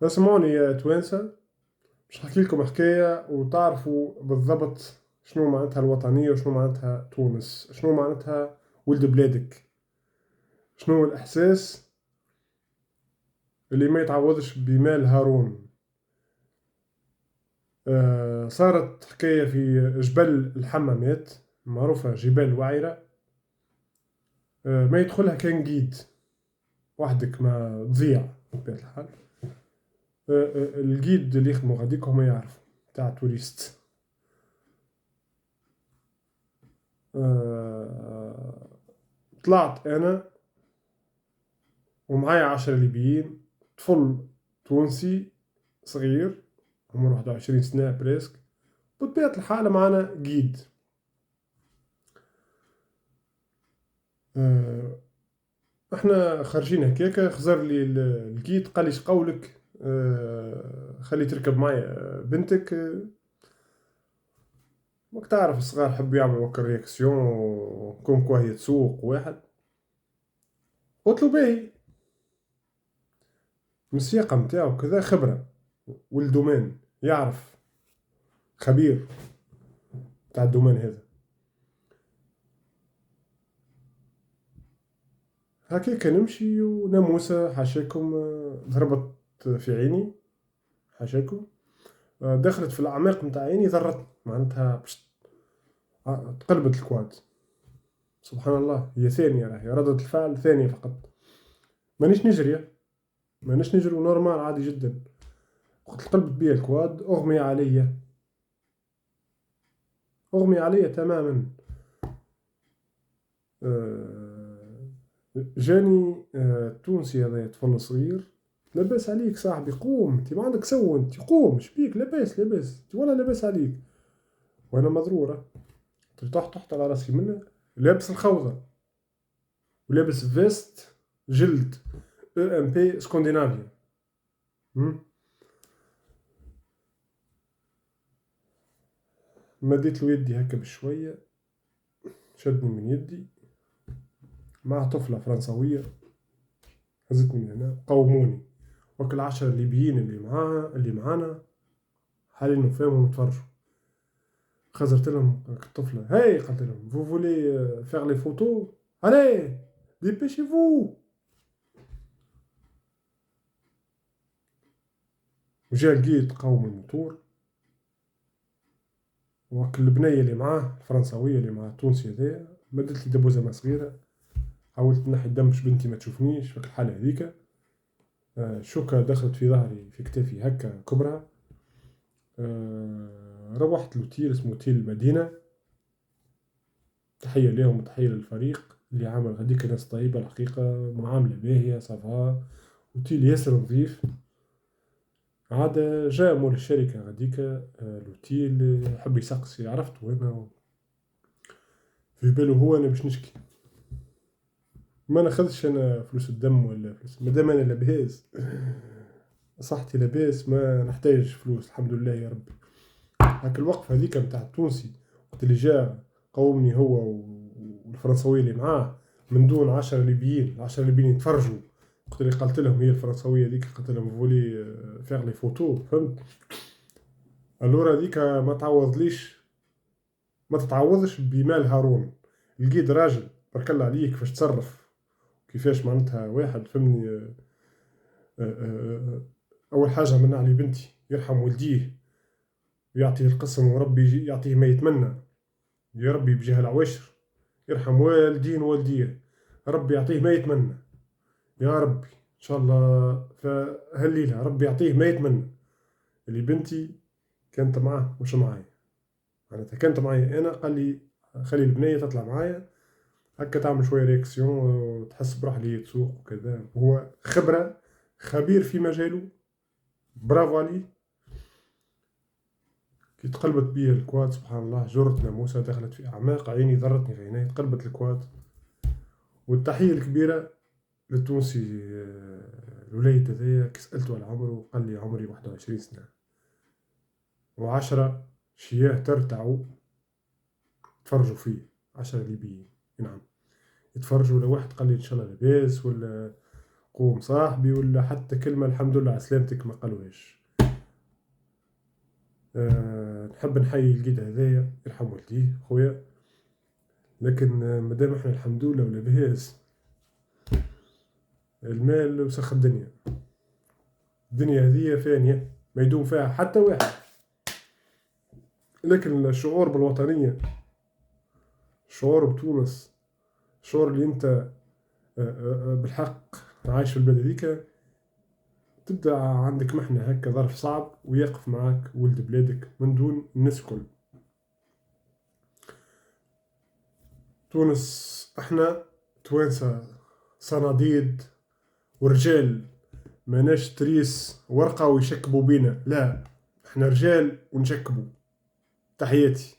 اسمعوني يا توانسة، باش نحكي لكم حكاية وتعرفوا بالضبط شنو معناتها الوطنية وشنو معناتها تونس، شنو معناتها ولد بلادك، شنو الإحساس اللي ما يتعوضش بمال هارون. صارت حكاية في جبل الحمامات، معروفة جبال وعرة. ما يدخلها كان جيد، وحدك ما تضيع بطبيعة الحال. الجيد اللي يخدموا غاديك هما يعرفوا، تاع توريست. آه، طلعت أنا ومعايا 10 ليبيين، طفل تونسي صغير عمره 21 سنة بريسك. بطبيعة الحال معانا جيد. آه، احنا خارجين هكاكا، خزر لي الجيد قال لي شقولك، خلي تركب معايا بنتك. ماك تعرف الصغار يحبوا يعملوا هكا رياكسيون كون كوا هي تسوق واحد. قلت له باهي، من السياقة متاعو كذا خبرة، والدومين يعرف، خبير تاع الدومين هذا. هكاك نمشي وناموسة حاشاكم ضربت في عيني، حاشاكم. دخلت في الأعماق متاع عيني، ضرتني معناتها تقلبت الكواد. سبحان الله، هي ثانية، راهي ردة الفعل ثانية فقط. مانيش نجري، مانيش نجري، ونورمال عادي جدا. وقت قلبت بيا الكواد أغمي عليا، أغمي عليا تماما. آه، جاني تونسي هذا طفل صغير، لاباس عليك صاحبي، قوم انت ما عندك سو، انت قوم شبيك، لاباس لاباس انت ولا لاباس عليك. وانا مضرورة، طحت على راسي منه. لابس الخوذة ولابس فيست جلد ام بي سكندنافيا. مديت له يدي هكا بشوية، شدني من يدي، مع طفلة فرنسوية هزتني من هنا، قوموني. وكل 10 ليبيين اللي معانا حالين فيهم يتفرجوا. خزرت لهم الطفلة، هاي قلت لهم فو فولي فيغ لي فوتو، allez dépêchez-vous. وجا لقيت قوم الموتور، وكل البنية اللي معاه الفرنسوية اللي معاه التونسي هذايا مدت لي دبوزة ما صغيرة. حاولت نحي الدم باش بنتي ما تشوفنيش في الحالة هذيك. شوكة دخلت في ظهري في كتافي هكا كبرى. روحت لوتيل اسمه اوتيل المدينة. تحية لهم وتحية للفريق اللي عمل هذيك، ناس طيبة الحقيقة، معاملة باهية صافا. اوتيل ياسر نظيف. عاد جا مول الشركة غاديك، لوتيل يحب يسقسي، عرفت وين في بالو هو أنا باش نشكي. ما ناخذش أنا فلوس الدم ولا فلوس، مادام أنا لاباس صحتي لاباس، ما نحتاج فلوس الحمد لله يا ربي. هاك الوقفة هذيك متاع التونسي وقت اللي جا قومني هو والفرنسوية اللي معاه، من دون 10 ليبيين، 10 ليبيين يتفرجوا. وقت اللي قلت لهم هي الفرنسوية هذيك، قلت لهم فولي فيغ لي فوتو، فهمت. اللورا هذيك ما تعوضليش، ما تتعوضش بمال هارون. لقيت راجل بارك الله عليك كيفاش تصرف، كيفاش معناتها واحد فهمني. أول حاجة من علي بنتي يرحم والديه ويعطيه القسم، وربي يعطيه ما يتمنى. يا ربي بجاه العواشر يرحم والدين والديه، ربي يعطيه ما يتمنى. يا ربي إن شاء الله فهالليلة ربي يعطيه ما يتمنى. اللي بنتي كانت معاه مش معايا، معناتها كانت معايا أنا، قال لي خلي البنية تطلع معايا هكا تعمل شوية رياكسيون وتحس بروح اللي تسوق وكذا. هو خبرة، خبير في مجاله، برافو عليه. كي تقلبت بيه الكواد سبحان الله، جرت ناموسة دخلت في أعماق عيني، ضرتني في عيني، تقلبت الكواد. والتحية الكبيرة للتونسي الوليد هذايا، كي سألته على عمره قال لي عمري 21 سنة. و10 شياه ترتعوا تفرجوا فيه، 10 ليبيين، نعم، يتفرجوا. ولا واحد قال لي إن شاء الله لاباس، ولا قوم صاحبي ولا حتى كلمة الحمد لله على سلامتك ما قالوهاش. نحب نحيي الجد هذايا يرحم والديه خويا، لكن مادام احنا الحمد لله ولا بهاز، المال وسخ الدنيا. الدنيا هذه فانية ما يدوم فيها حتى واحد، لكن الشعور بالوطنية، الشعور بتونس، الشعور اللي انت بالحق عايش في البلد هذيك، تبدأ عندك محنة هكا ظرف صعب ويقف معاك ولد بلادك من دون الناس الكل. تونس احنا توانسة صناديد ورجال، ماناش تريس ورقة ويشكبوا بينا، لا احنا رجال ونشكبوا. تحياتي.